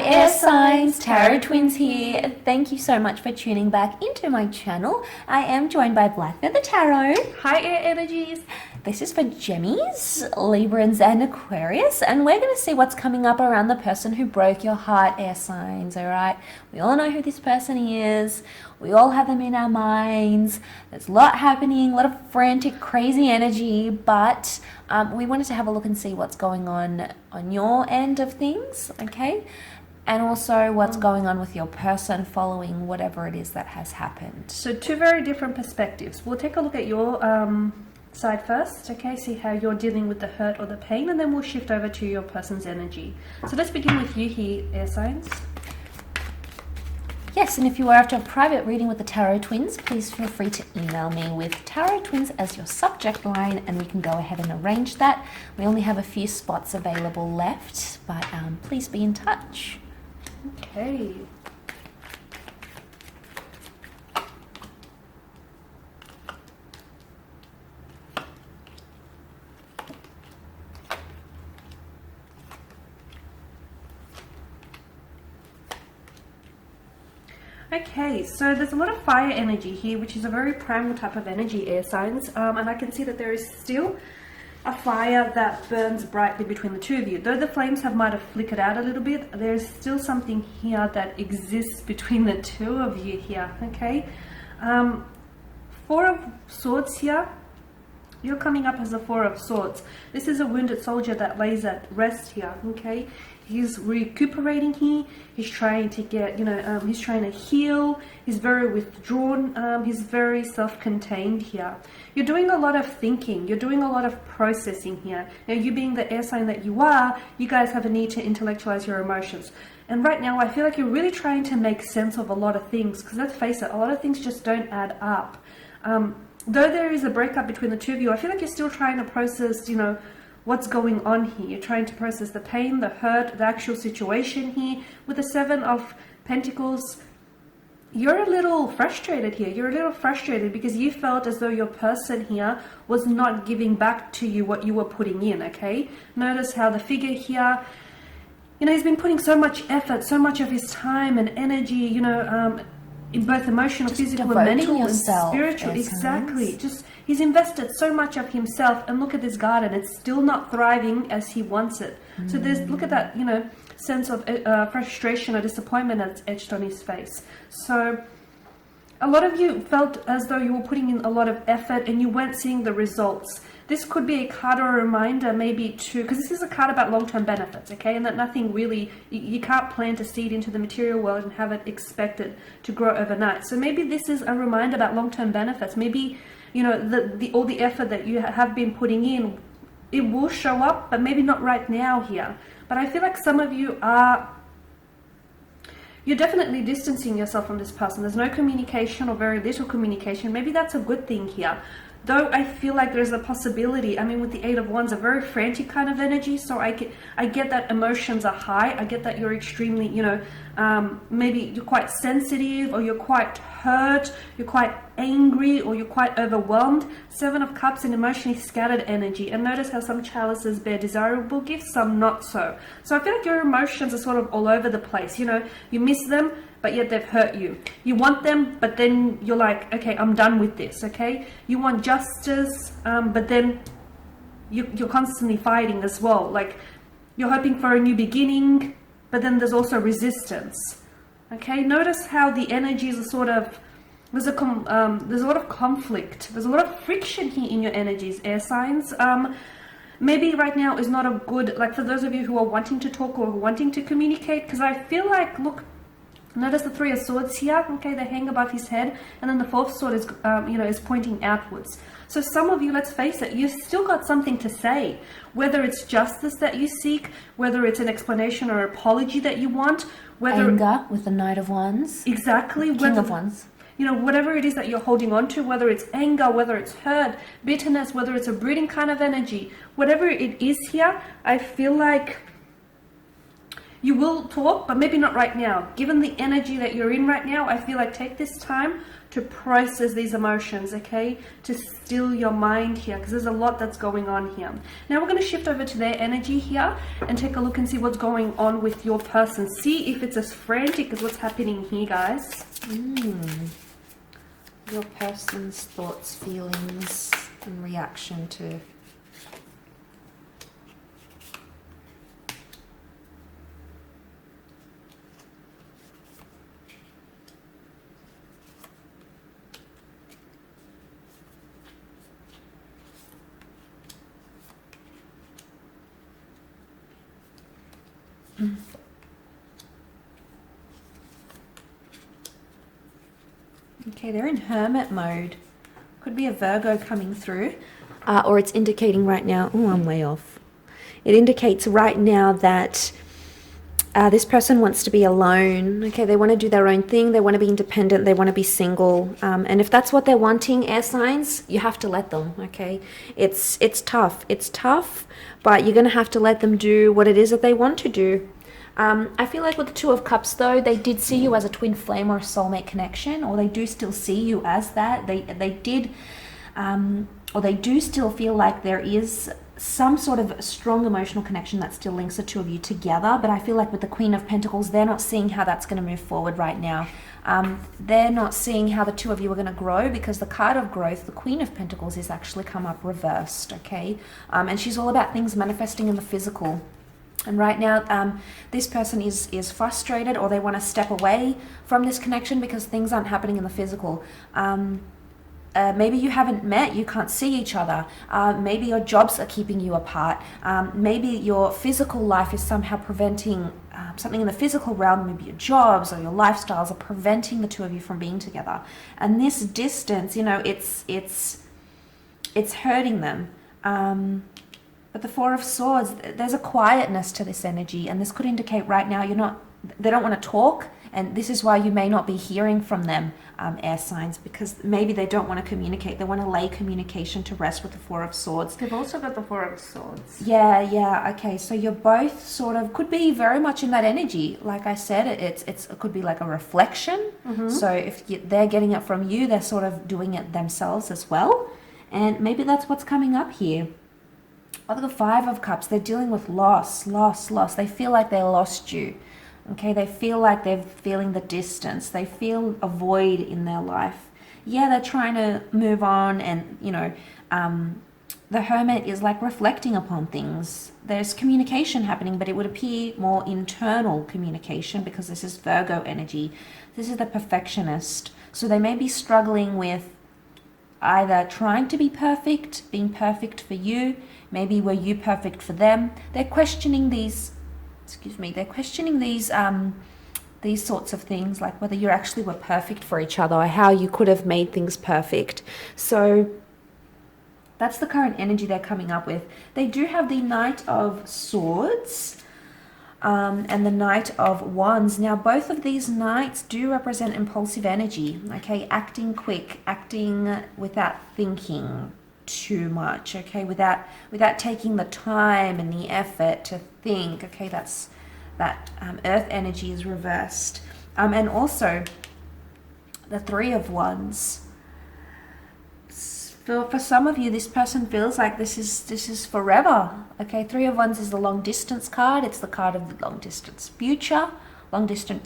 air signs, Tarot Twins here. Thank you so much for tuning back into my channel. I am joined by Black Feather Tarot. Hi air energies. This is for Gemmies, Librans and Aquarius, and we're going to see what's coming up around the person who broke your heart, air signs, alright? We all know who this person is. We all have them in our minds. There's a lot happening, a lot of frantic, crazy energy, but we wanted to have a look and see what's going on your end of things, okay? And also what's going on with your person following whatever it is that has happened. So two very different perspectives. We'll take a look at your side first, okay? See how you're dealing with the hurt or the pain, and then we'll shift over to your person's energy. So let's begin with you here, air signs. Yes, and if you are after a private reading with the Tarot Twins, please feel free to email me with Tarot Twins as your subject line, and we can go ahead and arrange that. We only have a few spots available left, but please be in touch. Okay. Okay, so there's a lot of fire energy here, which is a very primal type of energy, air signs, and I can see that there is still a fire that burns brightly between the two of you. Though the flames might have flickered out a little bit, there's still something here that exists between the two of you here, okay? Four of Swords here. You're coming up as a Four of Swords. This is a wounded soldier that lays at rest here, okay? He's recuperating here. He's trying to get, he's trying to heal. He's very withdrawn. He's very self-contained here. You're doing a lot of thinking. You're doing a lot of processing here. Now, you being the air sign that you are, you guys have a need to intellectualize your emotions. And right now, I feel like you're really trying to make sense of a lot of things, because let's face it, a lot of things just don't add up. Though there is a breakup between the two of you, I feel like you're still trying to process, what's going on here. You're trying to process the pain, the hurt, the actual situation here. With the Seven of Pentacles, you're a little frustrated here. You're a little frustrated because you felt as though your person here was not giving back to you what you were putting in, okay? Notice how the figure here, he's been putting so much effort, so much of his time and energy, in both emotional, just physical, and mental, and spiritual. Exactly. He's invested so much of himself, and look at this garden. It's still not thriving as he wants it. So look at that, sense of frustration or disappointment that's etched on his face. So a lot of you felt as though you were putting in a lot of effort and you weren't seeing the results. This could be a card or a reminder maybe because this is a card about long-term benefits, okay? And that nothing really, you can't plan to seed into the material world and have it expected to grow overnight. So maybe this is a reminder about long-term benefits. Maybe, all the effort that you have been putting in, it will show up, but maybe not right now here. But I feel like some of you you're definitely distancing yourself from this person. There's no communication or very little communication. Maybe that's a good thing here. Though I feel like there's a possibility, with the Eight of Wands, a very frantic kind of energy, so I get that emotions are high. I get that you're extremely, maybe you're quite sensitive, or you're quite hurt, you're quite angry, or you're quite overwhelmed. Seven of Cups and emotionally scattered energy. And notice how some chalices bear desirable gifts, some not so. So I feel like your emotions are sort of all over the place. You miss them, but yet they've hurt you. You want them, but then you're like, okay, I'm done with this, okay? You want justice, but then you're constantly fighting as well. Like, you're hoping for a new beginning, but then there's also resistance, okay? Notice how the energies are sort of, there's a lot of conflict. There's a lot of friction here in your energies, air signs. Maybe right now is not a good, like for those of you who are wanting to talk or wanting to communicate, because I feel like, look, notice the Three of Swords here, okay, they hang above his head, and then the Fourth Sword is, is pointing outwards. So some of you, let's face it, you've still got something to say, whether it's justice that you seek, whether it's an explanation or apology that you want, whether anger with the Knight of Wands, exactly, King of Wands. Whatever it is that you're holding on to, whether it's anger, whether it's hurt, bitterness, whether it's a brooding kind of energy, whatever it is here, I feel like You will talk, but maybe not right now. Given the energy that you're in right now, I feel like take this time to process these emotions, okay? To still your mind here, because there's a lot that's going on here. Now we're going to shift over to their energy here and take a look and see what's going on with your person. See if it's as frantic as what's happening here, guys. Your person's thoughts, feelings, and reaction to... Okay, they're in hermit mode. Could be a Virgo coming through. Or it's indicating right now... Oh, I'm way off. It indicates right now that this person wants to be alone. Okay, they want to do their own thing. They want to be independent. They want to be single. And if that's what they're wanting, air signs, you have to let them, okay? It's tough. It's tough, but you're going to have to let them do what it is that they want to do. I feel like with the Two of Cups, though, they did see you as a twin flame or a soulmate connection, or they do still see you as that. They did, or they do still feel like there is some sort of strong emotional connection that still links the two of you together. But I feel like with the Queen of Pentacles, they're not seeing how that's going to move forward right now. They're not seeing how the two of you are going to grow, because the card of growth, the Queen of Pentacles, is actually come up reversed, okay? And she's all about things manifesting in the physical. And right now, this person is frustrated, or they want to step away from this connection because things aren't happening in the physical. Maybe you haven't met, you can't see each other. Maybe your jobs are keeping you apart. Maybe your physical life is somehow preventing something in the physical realm. Maybe your jobs or your lifestyles are preventing the two of you from being together. And this distance, you know, it's hurting them. But the Four of Swords, there's a quietness to this energy, and this could indicate right now they don't want to talk, and this is why you may not be hearing from them, air signs, because maybe they don't want to communicate. They want to lay communication to rest with the Four of Swords. They've also got the Four of Swords. Yeah, okay, so you're both sort of, could be very much in that energy. Like I said, it could be like a reflection. So if they're getting it from you, they're sort of doing it themselves as well, and maybe that's what's coming up here. Of the Five of Cups, they're dealing with loss. They feel like they lost you. Okay, they feel like they're feeling the distance. They feel a void in their life. Yeah, they're trying to move on, and, you know, the Hermit is like reflecting upon things. There's communication happening, but it would appear more internal communication, because this is Virgo energy. This is the perfectionist. So they may be struggling with either trying to be perfect, being perfect for you. Maybe were you perfect for them? They're questioning these, these sorts of things, like whether you actually were perfect for each other, or how you could have made things perfect. So that's the current energy they're coming up with. They do have the Knight of Swords and the Knight of Wands. Now, both of these knights do represent impulsive energy, okay? Acting quick, acting without thinking too much, okay? Without taking the time and the effort to think, okay? That earth energy is reversed. And also the Three of Wands. For some of you, this person feels like this is forever. Okay, Three of Wands is the long distance card. It's the card of the long distant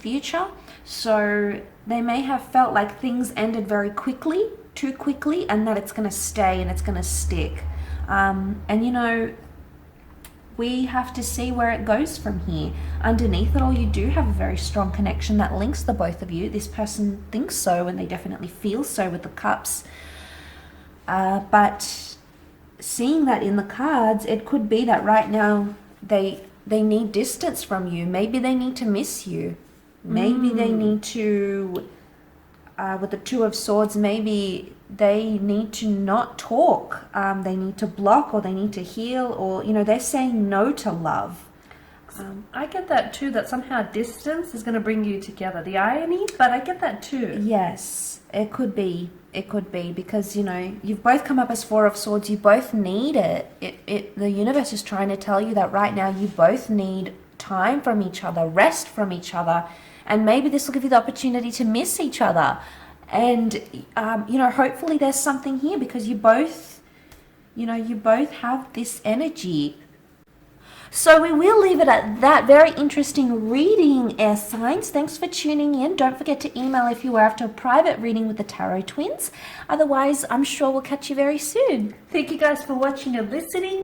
future. So they may have felt like things ended very quickly, too quickly, and that it's going to stay and it's going to stick. And you know, we have to see where it goes from here. Underneath it all, you do have a very strong connection that links the both of you. This person thinks so, and they definitely feel so with the cups. But seeing that in the cards, it could be that right now they need distance from you. Maybe they need to miss you. Maybe they need to, with the Two of Swords, maybe they need to not talk. They need to block, or they need to heal, or, you know, they're saying no to love. I get that too, that somehow distance is going to bring you together. The irony, but I get that too. Yes, it could be. It could be, because, you know, you've both come up as Four of Swords. You both need it. The universe is trying to tell you that right now you both need time from each other, rest from each other, and maybe this will give you the opportunity to miss each other. And, hopefully there's something here because you both have this energy. So we will leave it at that. Very interesting reading, air signs. Thanks for tuning in. Don't forget to email if you are after a private reading with the Tarot Twins. Otherwise, I'm sure we'll catch you very soon. Thank you guys for watching and listening.